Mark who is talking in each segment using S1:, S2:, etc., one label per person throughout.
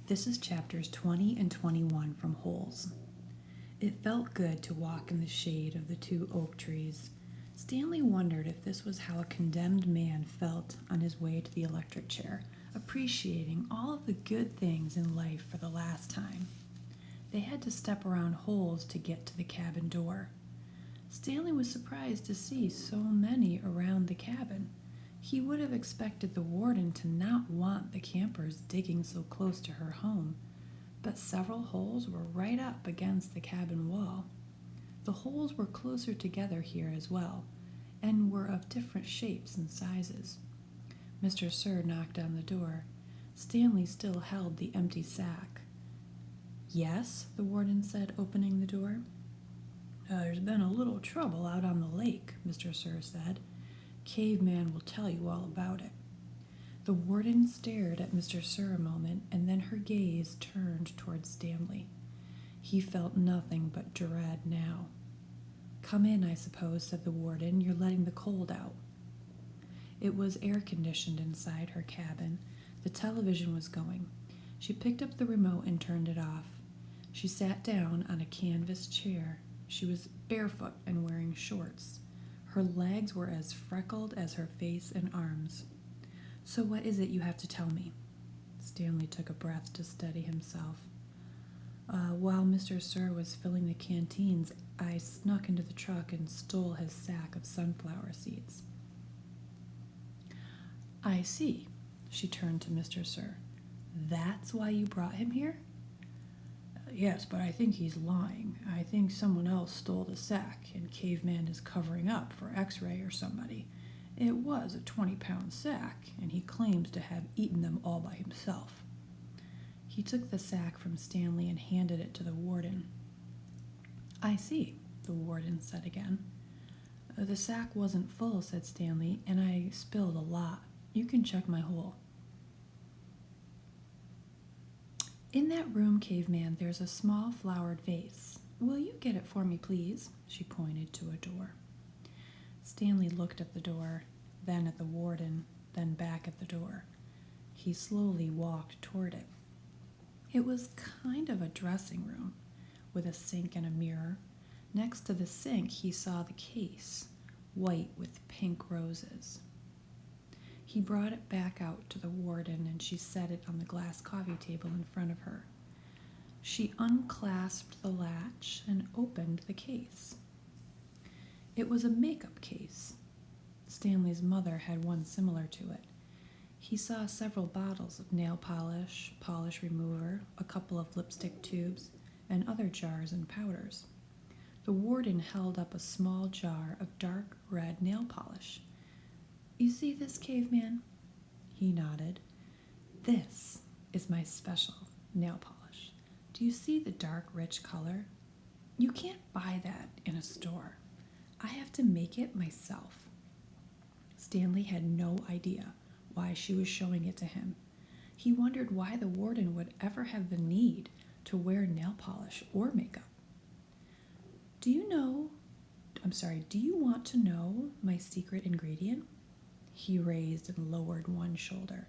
S1: This is chapters 20 and 21 from Holes. It felt good to walk in the shade of the two oak trees. Stanley wondered if this was how a condemned man felt on his way to the electric chair, appreciating all of the good things in life for the last time. They had to step around holes to get to the cabin door. Stanley was surprised to see so many around the cabin. He would have expected the warden to not want the campers digging so close to her home, but several holes were right up against the cabin wall. The holes were closer together here as well, and were of different shapes and sizes. Mr. Sir knocked on the door. Stanley still held the empty sack. "Yes," the warden said, opening the door. "There's been a little trouble out on the lake," Mr. Sir said. "Caveman will tell you all about it." The warden stared at Mr. Sir a moment, and then her gaze turned towards Stanley. He felt nothing but dread now. "Come in, I suppose," said the warden. "You're letting the cold out." It was air-conditioned inside her cabin. The television was going. She picked up the remote and turned it off. She sat down on a canvas chair. She was barefoot and wearing shorts. Her legs were as freckled as her face and arms. "So what is it you have to tell me?" Stanley took a breath to steady himself. While Mr. Sir was filling the canteens, I snuck into the truck and stole his sack of sunflower seeds." "I see." She turned to Mr. Sir. "That's why you brought him here?" "Yes, but I think he's lying. I think someone else stole the sack, and Caveman is covering up for X-Ray or somebody. It was a 20-pound sack, and he claims to have eaten them all by himself." He took the sack from Stanley and handed it to the warden. "I see," the warden said again. "The sack wasn't full," said Stanley, "and I spilled a lot. You can check my hole." "In that room, Caveman, there's a small flowered vase. Will you get it for me, please?" She pointed to a door. Stanley looked at the door, then at the warden, then back at the door. He slowly walked toward it. It was kind of a dressing room, with a sink and a mirror. Next to the sink, he saw the case, white with pink roses. He brought it back out to the warden, and she set it on the glass coffee table in front of her. She unclasped the latch and opened the case. It was a makeup case. Stanley's mother had one similar to it. He saw several bottles of nail polish, polish remover, a couple of lipstick tubes, and other jars and powders. The warden held up a small jar of dark red nail polish. "You see this, Caveman?" He nodded. "This is my special nail polish. Do you see the dark, rich color? You can't buy that in a store. I have to make it myself." Stanley had no idea why she was showing it to him. He wondered why the warden would ever have the need to wear nail polish or makeup. Do you want to know my secret ingredient?" He raised and lowered one shoulder.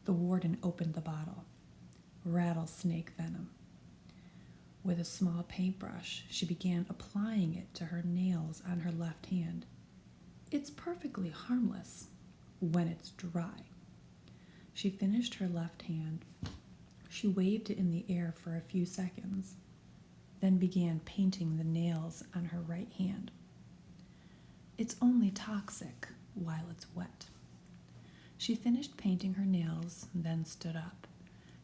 S1: The warden opened the bottle. Rattlesnake venom. With a small paintbrush, she began applying it to her nails on her left hand. "It's perfectly harmless when it's dry." She finished her left hand. She waved it in the air for a few seconds, then began painting the nails on her right hand. "It's only toxic while it's wet." She finished painting her nails, then stood up.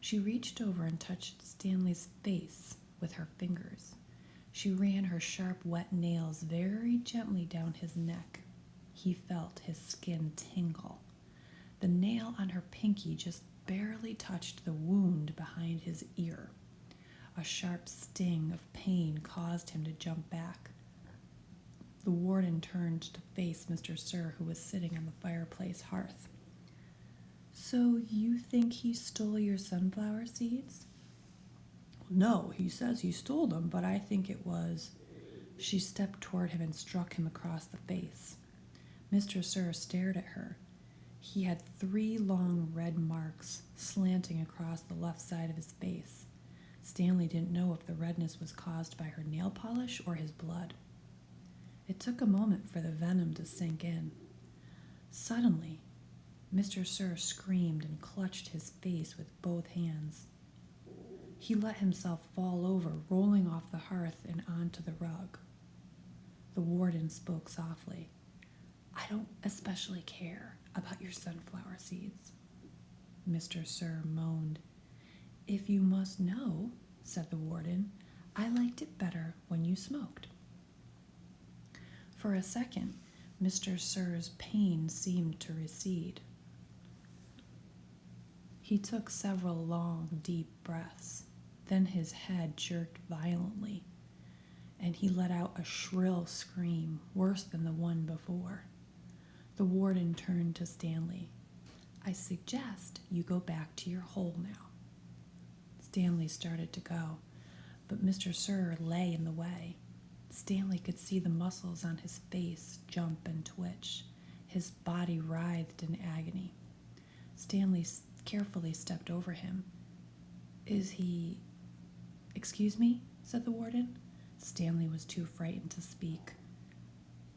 S1: She reached over and touched Stanley's face with her fingers. She ran her sharp, wet nails very gently down his neck. He felt his skin tingle. The nail on her pinky just barely touched the wound behind his ear. A sharp sting of pain caused him to jump back. The warden turned to face Mr. Sir, who was sitting on the fireplace hearth. "So you think he stole your sunflower seeds?" "No, he says he stole them, but I think it was—" She stepped toward him and struck him across the face. Mr. Sir stared at her. He had 3 long red marks slanting across the left side of his face. Stanley didn't know if the redness was caused by her nail polish or his blood. It took a moment for the venom to sink in. Suddenly, Mr. Sir screamed and clutched his face with both hands. He let himself fall over, rolling off the hearth and onto the rug. The warden spoke softly. "I don't especially care about your sunflower seeds." Mr. Sir moaned. "If you must know," said the warden, "I liked it better when you smoked." For a second, Mr. Sir's pain seemed to recede. He took several long, deep breaths. Then his head jerked violently, and he let out a shrill scream, worse than the one before. The warden turned to Stanley. "I suggest you go back to your hole now." Stanley started to go, but Mr. Sir lay in the way. Stanley could see the muscles on his face jump and twitch. His body writhed in agony. Stanley carefully stepped over him. "Is he—" "Excuse me?" said the warden. Stanley was too frightened to speak.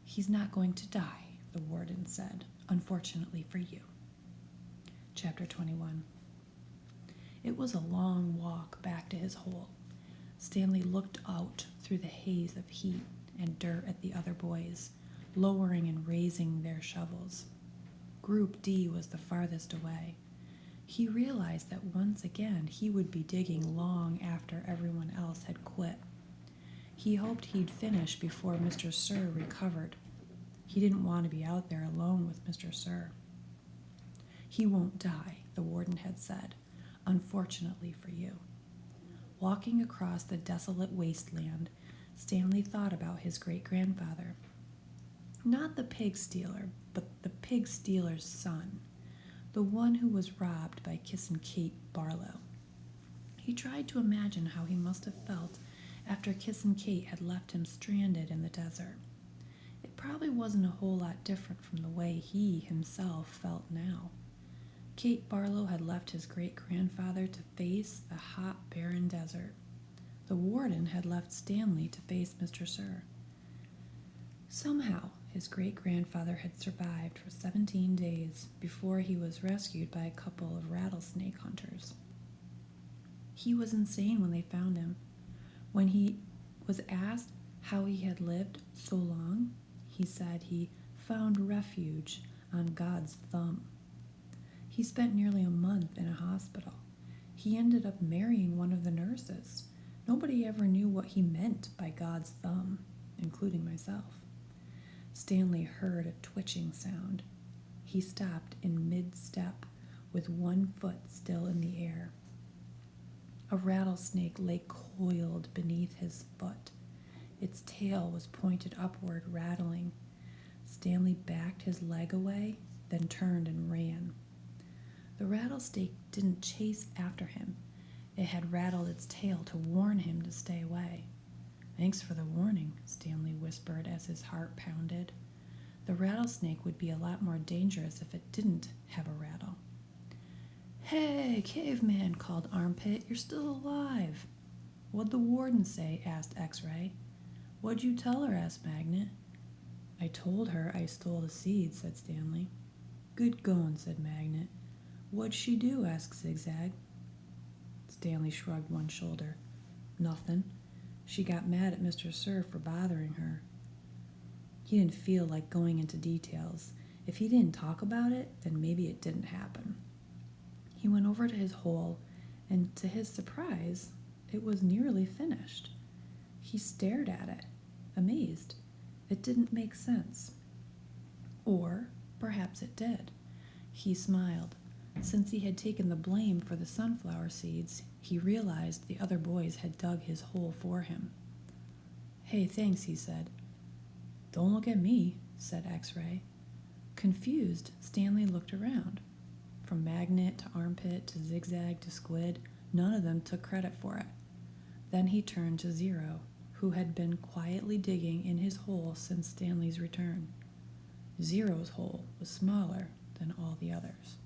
S1: "He's not going to die," the warden said, "unfortunately for you." Chapter 21. It was a long walk back to his hole. Stanley looked out through the haze of heat and dirt at the other boys, lowering and raising their shovels. Group D was the farthest away. He realized that once again he would be digging long after everyone else had quit. He hoped he'd finish before Mr. Sir recovered. He didn't want to be out there alone with Mr. Sir. "He won't die," the warden had said, "unfortunately for you." Walking across the desolate wasteland, Stanley thought about his great-grandfather. Not the pig stealer, but the pig stealer's son, the one who was robbed by Kissin' Kate Barlow. He tried to imagine how he must have felt after Kissin' Kate had left him stranded in the desert. It probably wasn't a whole lot different from the way he himself felt now. Kate Barlow had left his great-grandfather to face the hot, barren desert. The warden had left Stanley to face Mr. Sir. Somehow, his great-grandfather had survived for 17 days before he was rescued by a couple of rattlesnake hunters. He was insane when they found him. When he was asked how he had lived so long, he said he found refuge on God's thumb. He spent nearly a month in a hospital. He ended up marrying one of the nurses. Nobody ever knew what he meant by God's thumb, including myself. Stanley heard a twitching sound. He stopped in mid-step with one foot still in the air. A rattlesnake lay coiled beneath his foot. Its tail was pointed upward, rattling. Stanley backed his leg away, then turned and ran. The rattlesnake didn't chase after him. It had rattled its tail to warn him to stay away. "Thanks for the warning," Stanley whispered as his heart pounded. The rattlesnake would be a lot more dangerous if it didn't have a rattle. "Hey, caveman," called Armpit, "you're still alive." "What'd the warden say?" asked X-Ray. "What'd you tell her?" asked Magnet. "I told her I stole the seeds," said Stanley. "Good going," said Magnet. "What'd she do?" asked Zigzag. Stanley shrugged one shoulder. "Nothing. She got mad at Mr. Sir for bothering her." He didn't feel like going into details. If he didn't talk about it, then maybe it didn't happen. He went over to his hole, and to his surprise, it was nearly finished. He stared at it, amazed. It didn't make sense. Or perhaps it did. He smiled. Since he had taken the blame for the sunflower seeds, he realized the other boys had dug his hole for him. "Hey, thanks," he said. "Don't look at me," said X-Ray. Confused, Stanley looked around. From Magnet to Armpit to Zigzag to Squid, none of them took credit for it. Then he turned to Zero, who had been quietly digging in his hole since Stanley's return. Zero's hole was smaller, than all the others.